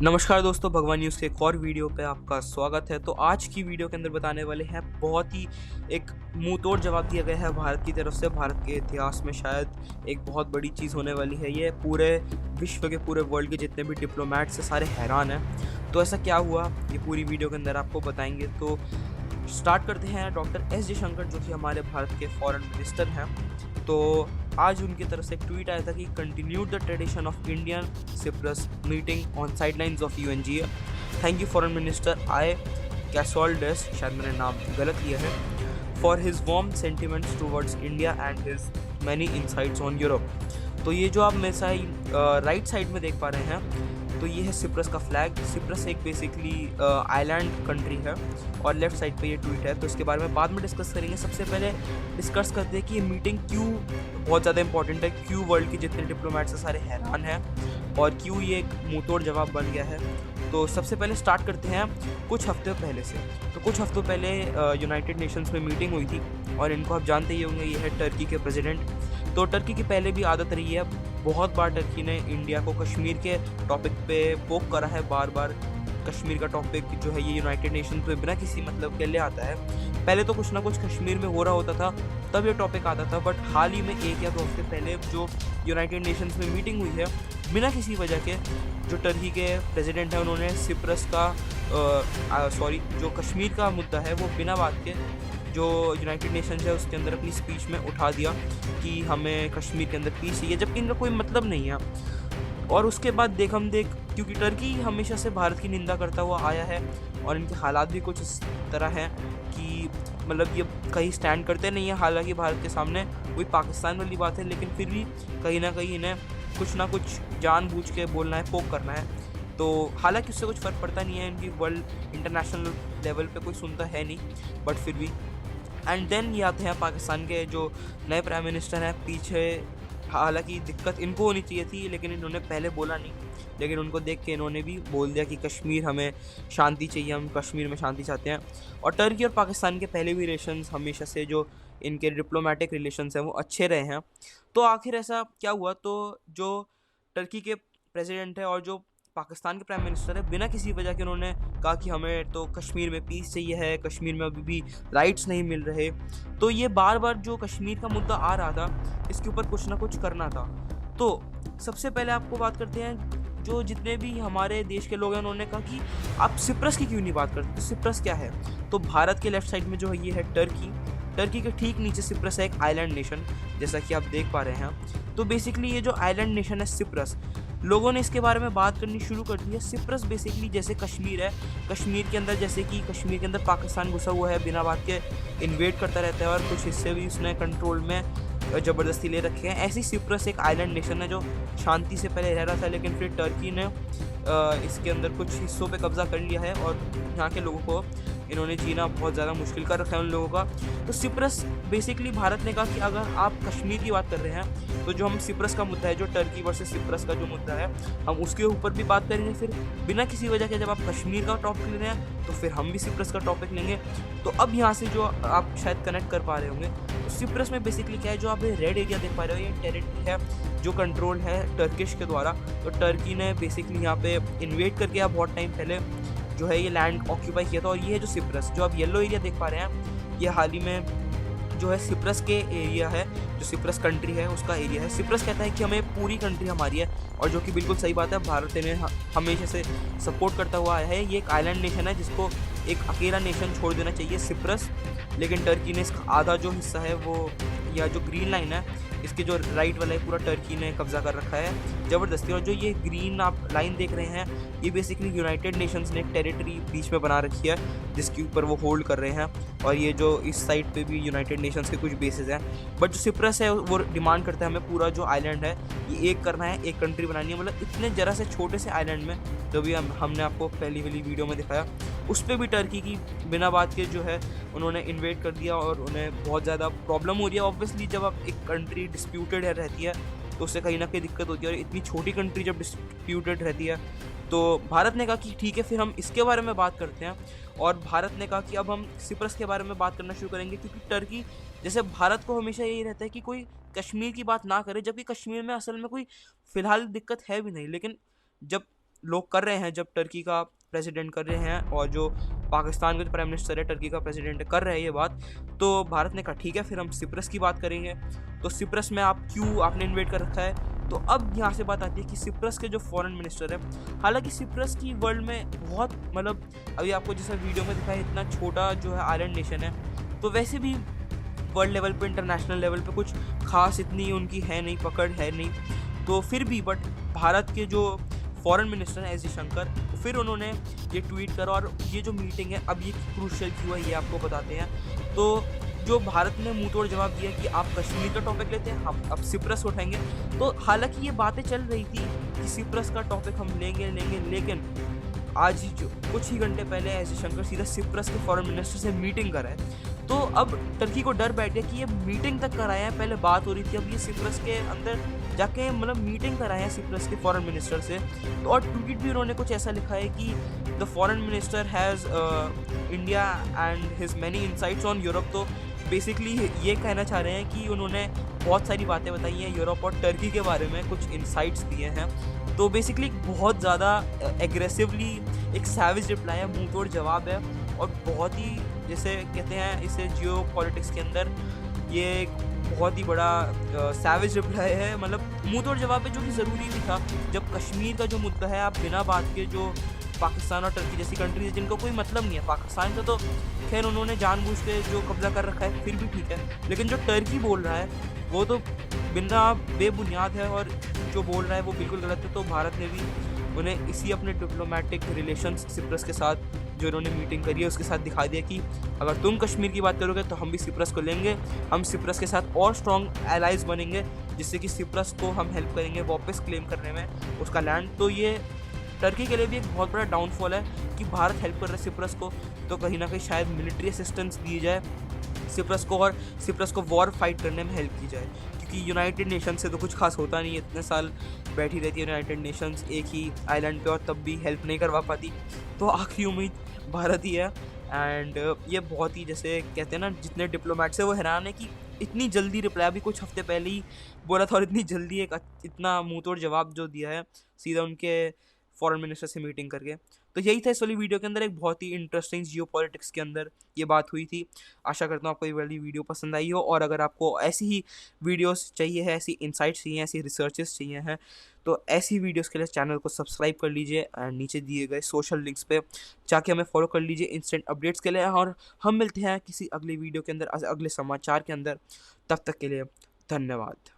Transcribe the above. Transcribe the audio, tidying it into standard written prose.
नमस्कार दोस्तों, भगवान न्यूज़ के एक और वीडियो पे आपका स्वागत है। तो आज की वीडियो के अंदर बताने वाले हैं बहुत ही एक मुंह तोड़ जवाब दिया गया है भारत की तरफ से। भारत के इतिहास में शायद एक बहुत बड़ी चीज़ होने वाली है। ये पूरे विश्व के, पूरे वर्ल्ड के जितने भी डिप्लोमेट्स हैं सारे हैरान हैं। तो ऐसा क्या हुआ, ये पूरी वीडियो के अंदर आपको बताएंगे। तो स्टार्ट करते हैं। डॉक्टर एस जयशंकर जो कि हमारे भारत के फॉरेन मिनिस्टर हैं, तो आज उनकी तरफ से एक ट्वीट आया था कि continued the tradition of Indian Cyprus meeting on sidelines of UNGA. Thank you foreign minister आई कैसोल्डस, शायद मैंने नाम गलत लिया है, for his warm sentiments towards India and his many insights on Europe. तो ये जो आप मेरे साइड राइट साइड में देख पा रहे हैं, तो ये है सिप्रस का फ्लैग। सिप्रस एक बेसिकली आइलैंड कंट्री है और लेफ्ट साइड पे ये ट्वीट है। तो इसके बारे में बाद में डिस्कस करेंगे। सबसे पहले डिस्कस करते हैं कि ये मीटिंग क्यों बहुत ज़्यादा इंपॉर्टेंट है, क्यों वर्ल्ड के जितने डिप्लोमेट्स हैं सारे हैरान हैं और क्यों ये एक मुंहतोड़ जवाब बन गया है। तो सबसे पहले स्टार्ट करते हैं कुछ हफ्ते पहले से। तो कुछ हफ्तों पहले यूनाइटेड नेशंस में मीटिंग हुई थी और इनको आप जानते ही होंगे, ये है टर्की के प्रेसिडेंट। तो टर्की की पहले भी आदत रही है, बहुत बार टर्की ने इंडिया को कश्मीर के टॉपिक पे पोक करा है। बार बार कश्मीर का टॉपिक जो है ये यूनाइटेड नेशन पे बिना किसी मतलब के ले आता है। पहले तो कुछ ना कुछ कश्मीर में हो रहा होता था तब ये टॉपिक आता था, बट हाल ही में 1 या 2 हफ्ते पहले जो यूनाइटेड नेशंस में मीटिंग हुई है, बिना किसी वजह के जो टर्की के प्रेसिडेंट हैं उन्होंने सिप्रस का जो कश्मीर का मुद्दा है वो बिना बात के जो यूनाइटेड नेशंस है उसके अंदर अपनी स्पीच में उठा दिया कि हमें कश्मीर के अंदर पीस चाहिए, जबकि इनका कोई मतलब नहीं है। और उसके बाद देख क्योंकि टर्की हमेशा से भारत की निंदा करता हुआ आया है और इनके हालात भी कुछ इस तरह हैं कि मतलब ये कहीं स्टैंड करते नहीं है। हालांकि भारत के सामने वही पाकिस्तान वाली बात है, लेकिन फिर भी कहीं ना कहीं इन्हें कुछ ना कुछ जानबूझ के बोलना है, पोक करना है। तो हालांकि उससे कुछ फ़र्क पड़ता नहीं है, इनकी वर्ल्ड इंटरनेशनल लेवल पे कोई सुनता है नहीं, बट फिर भी। एंड देन ये आते हैं पाकिस्तान के जो नए प्राइम मिनिस्टर हैं पीछे। हालांकि दिक्कत इनको होनी चाहिए थी, लेकिन इन्होंने पहले बोला नहीं, लेकिन उनको देख के इन्होंने भी बोल दिया कि कश्मीर हमें शांति चाहिए, हम कश्मीर में शांति चाहते हैं। और टर्की और पाकिस्तान के पहले भी रिलेशंस हमेशा से जो इनके डिप्लोमेटिक रिलेशंस हैं वो अच्छे रहे हैं। तो आखिर ऐसा क्या हुआ, तो जो टर्की के प्रेसिडेंट है और जो पाकिस्तान के प्राइम मिनिस्टर है, बिना किसी वजह के उन्होंने कहा कि हमें तो कश्मीर में पीस चाहिए है, कश्मीर में अभी भी राइट्स नहीं मिल रहे। तो ये बार बार जो कश्मीर का मुद्दा आ रहा था, इसके ऊपर कुछ ना कुछ करना था। तो सबसे पहले आपको बात करते हैं, जो जितने भी हमारे देश के लोग हैं उन्होंने कहा कि आप सिप्रस की क्यों नहीं बात करते। तो सिप्रस क्या है, तो भारत के लेफ्ट साइड में जो है ये है टर्की। टर्की के ठीक नीचे सिप्रस है, एक आइलैंड नेशन, जैसा कि आप देख पा रहे हैं। तो बेसिकली ये जो आइलैंड नेशन है सिप्रस, लोगों ने इसके बारे में बात करनी शुरू कर दी है। सिप्रस बेसिकली जैसे कश्मीर है, कश्मीर के अंदर जैसे कि कश्मीर के अंदर पाकिस्तान घुसा हुआ है, बिना बात के इन्वेड करता रहता है और कुछ हिस्से भी उसने कंट्रोल में ज़बरदस्ती ले रखे हैं। ऐसी सिप्रस एक आइलैंड नेशन है जो शांति से पहले रह रहा था, लेकिन फिर टर्की ने इसके अंदर कुछ हिस्सों पे कब्जा कर लिया है और यहाँ के लोगों को इन्होंने जीना बहुत ज़्यादा मुश्किल कर रखा है उन लोगों का। तो सिप्रस बेसिकली भारत ने कहा कि अगर आप कश्मीर की बात कर रहे हैं तो जो हम सिप्रस का मुद्दा है, जो टर्की वर्सेस सिप्रस का जो मुद्दा है, हम उसके ऊपर भी बात करेंगे। फिर बिना किसी वजह के जब आप कश्मीर का टॉपिक ले रहे हैं तो फिर हम भी सिप्रस का टॉपिक लेंगे। तो अब यहाँ से जो आप शायद कनेक्ट कर पा रहे होंगे, तो सिप्रस में बेसिकली क्या है, जो आप रेड एरिया देख पा रहे हो, ये टेरिटरी है जो कंट्रोल है टर्किश के द्वारा। तो टर्की ने बेसिकली यहाँ पे इन्वेड करके अब बहुत टाइम पहले जो है ये लैंड ऑक्यूपाई किया था। और ये है जो सिप्रस, जो आप येलो एरिया देख पा रहे हैं, ये हाल ही में जो है सिप्रस के एरिया है, जो सिप्रस कंट्री है उसका एरिया है। सिप्रस कहता है कि हमें पूरी कंट्री हमारी है, और जो कि बिल्कुल सही बात है। भारत ने हमेशा से सपोर्ट करता हुआ आया है। ये एक आइलैंड नेशन है जिसको एक अकेला नेशन छोड़ देना चाहिए, सिप्रस। लेकिन टर्की ने इसका आधा जो हिस्सा है वो, या जो ग्रीन लाइन है इसके जो राइट वाला है, पूरा टर्की ने कब्जा कर रखा है ज़बरदस्ती। और जो ये ग्रीन आप लाइन देख रहे हैं, ये बेसिकली यूनाइटेड नेशंस ने एक टेरिटरी बीच में बना रखी है जिसके ऊपर वो होल्ड कर रहे हैं। और ये जो इस साइड पे भी यूनाइटेड नेशंस के कुछ बेसेस हैं। बट जो सिप्रस है वो डिमांड करता है हमें पूरा जो आइलैंड है ये एक करना है, एक कंट्री बनानी है। मतलब इतने ज़रा से छोटे से आइलैंड में, जो भी हमने आपको पहली वाली वीडियो में दिखाया, उस पर भी टर्की की बिना बात के जो है उन्होंने इन्वेड कर दिया और उन्हें बहुत ज़्यादा प्रॉब्लम हो रही है। ऑब्वियसली जब आप एक कंट्री डिस्प्यूटेड रहती है तो उससे कहीं ना कहीं दिक्कत होती है, और इतनी छोटी कंट्री जब डिस्प्यूटेड रहती है तो भारत ने कहा कि ठीक है फिर हम इसके बारे में बात करते हैं। और भारत ने कहा कि अब हम सिप्रस के बारे में बात करना शुरू करेंगे, क्योंकि टर्की जैसे भारत को हमेशा यही रहता है कि कोई कश्मीर की बात ना करे, जबकि कश्मीर में असल में कोई फ़िलहाल दिक्कत है भी नहीं। लेकिन जब लोग कर रहे हैं, जब टर्की का प्रेसिडेंट कर रहे हैं और जो पाकिस्तान के जो प्राइम मिनिस्टर है टर्की का प्रेसिडेंट कर रहे हैं ये बात, तो भारत ने कहा ठीक है फिर हम सिप्रस की बात करेंगे। तो सिप्रस में आप क्यों आपने इन्वेट कर रखा है? तो अब यहाँ से बात आती है कि सिप्रस के जो फॉरेन मिनिस्टर है, हालांकि सिप्रस की वर्ल्ड में बहुत मतलब अभी आपको जैसा वीडियो में दिखाया इतना छोटा जो है आइलैंड नेशन है, तो वैसे भी वर्ल्ड लेवल पे इंटरनेशनल लेवल पे कुछ खास इतनी उनकी है नहीं, पकड़ है नहीं। तो फिर भी बट भारत के जो फॉरेन मिनिस्टर हैं एस जयशंकर, फिर उन्होंने ये ट्वीट करा और ये जो मीटिंग है अब ये क्रूशियल क्यों है ये आपको बताते हैं। तो जो भारत ने मुंह तोड़ जवाब दिया कि आप कश्मीर का टॉपिक लेते हैं, हम अब सिप्रस उठाएंगे। तो हालांकि ये बातें चल रही थी कि सिप्रस का टॉपिक हम लेंगे, लेकिन आज ही जो कुछ ही घंटे पहले एस जयशंकर सीधा सिप्रस के फॉरेन मिनिस्टर से मीटिंग करा है। तो अब टर्की को डर बैठ गया कि ये मीटिंग तक कराया है, पहले बात हो रही थी, अब ये सिप्रस के अंदर जाके मतलब मीटिंग कराए हैं सिप्रस के फॉरेन मिनिस्टर से। तो और ट्वीट भी उन्होंने कुछ ऐसा लिखा है कि the foreign minister has India and his many insights on Europe. तो बेसिकली ये कहना चाह रहे हैं कि उन्होंने बहुत सारी बातें बताई हैं यूरोप और टर्की के बारे में, कुछ इंसाइट्स दिए हैं। तो बेसिकली बहुत ज़्यादा एग्रेसिवली एक सैविज रिप्लाई है, मुंह तोड़ जवाब है और बहुत ही जैसे कहते हैं इसे जियो पॉलिटिक्स के अंदर ये एक बहुत ही बड़ा सैविज रिप्लाई है, मतलब मुंह तोड़ जवाब है, जो कि ज़रूरी भी था। जब कश्मीर का जो मुद्दा है आप बिना बात के जो पाकिस्तान और टर्की जैसी कंट्रीज जिनको कोई मतलब नहीं है, पाकिस्तान का तो खैर उन्होंने जानबूझ के जो कब्जा कर रखा है फिर भी ठीक है, लेकिन जो टर्की बोल रहा है वो तो बिना बेबुनियाद है और जो बोल रहा है वो बिल्कुल गलत है। तो भारत ने भी उन्हें इसी अपने डिप्लोमेटिक रिलेशंस सिप्रस के साथ जो इन्होंने मीटिंग करी है उसके साथ दिखा दिया कि अगर तुम कश्मीर की बात करोगे तो हम भी सिप्रस को लेंगे, हम सिप्रस के साथ और स्ट्रॉन्ग एलाइज बनेंगे जिससे कि सिप्रस को हम हेल्प करेंगे वापस क्लेम करने में उसका लैंड। तो ये टर्की के लिए भी एक बहुत बड़ा डाउनफॉल है कि भारत हेल्प कर रहा है सिप्रस को, तो कहीं ना कहीं शायद मिलिट्री असिस्टेंस दी जाए सिप्रस को और सिप्रस को वॉर फाइट करने में हेल्प की जाए, क्योंकि यूनाइटेड नेशन से तो कुछ खास होता नहीं है, इतने साल बैठी रहती है यूनाइटेड नेशंस एक ही आइलैंड पे और तब भी हेल्प नहीं करवा पाती। तो आखिरी उम्मीद भारत ही है। एंड ये बहुत ही जैसे कहते हैं ना जितने डिप्लोमेट से वो हैरान है कि इतनी जल्दी रिप्लाई, अभी कुछ हफ्ते पहले ही बोला था और इतनी जल्दी एक इतना मुंह तोड़ जवाब जो दिया है सीधा उनके फॉरेन मिनिस्टर से मीटिंग करके। तो यही था इस वाली वीडियो के अंदर, एक बहुत ही इंटरेस्टिंग जियो पॉलिटिक्स के अंदर ये बात हुई थी। आशा करता हूँ आपको ये वाली वीडियो पसंद आई हो, और अगर आपको ऐसी ही वीडियोस चाहिए है, ऐसी इंसाइट्स चाहिए, ऐसी रिसर्चेस चाहिए हैं, तो ऐसी वीडियोस के लिए चैनल को सब्सक्राइब कर लीजिए एंड नीचे दिए गए सोशल लिंक्स पे जाके हमें फॉलो कर लीजिए इंस्टेंट अपडेट्स के लिए। और हम मिलते हैं किसी अगले वीडियो के अंदर, अगले समाचार के अंदर। तब तक के लिए धन्यवाद।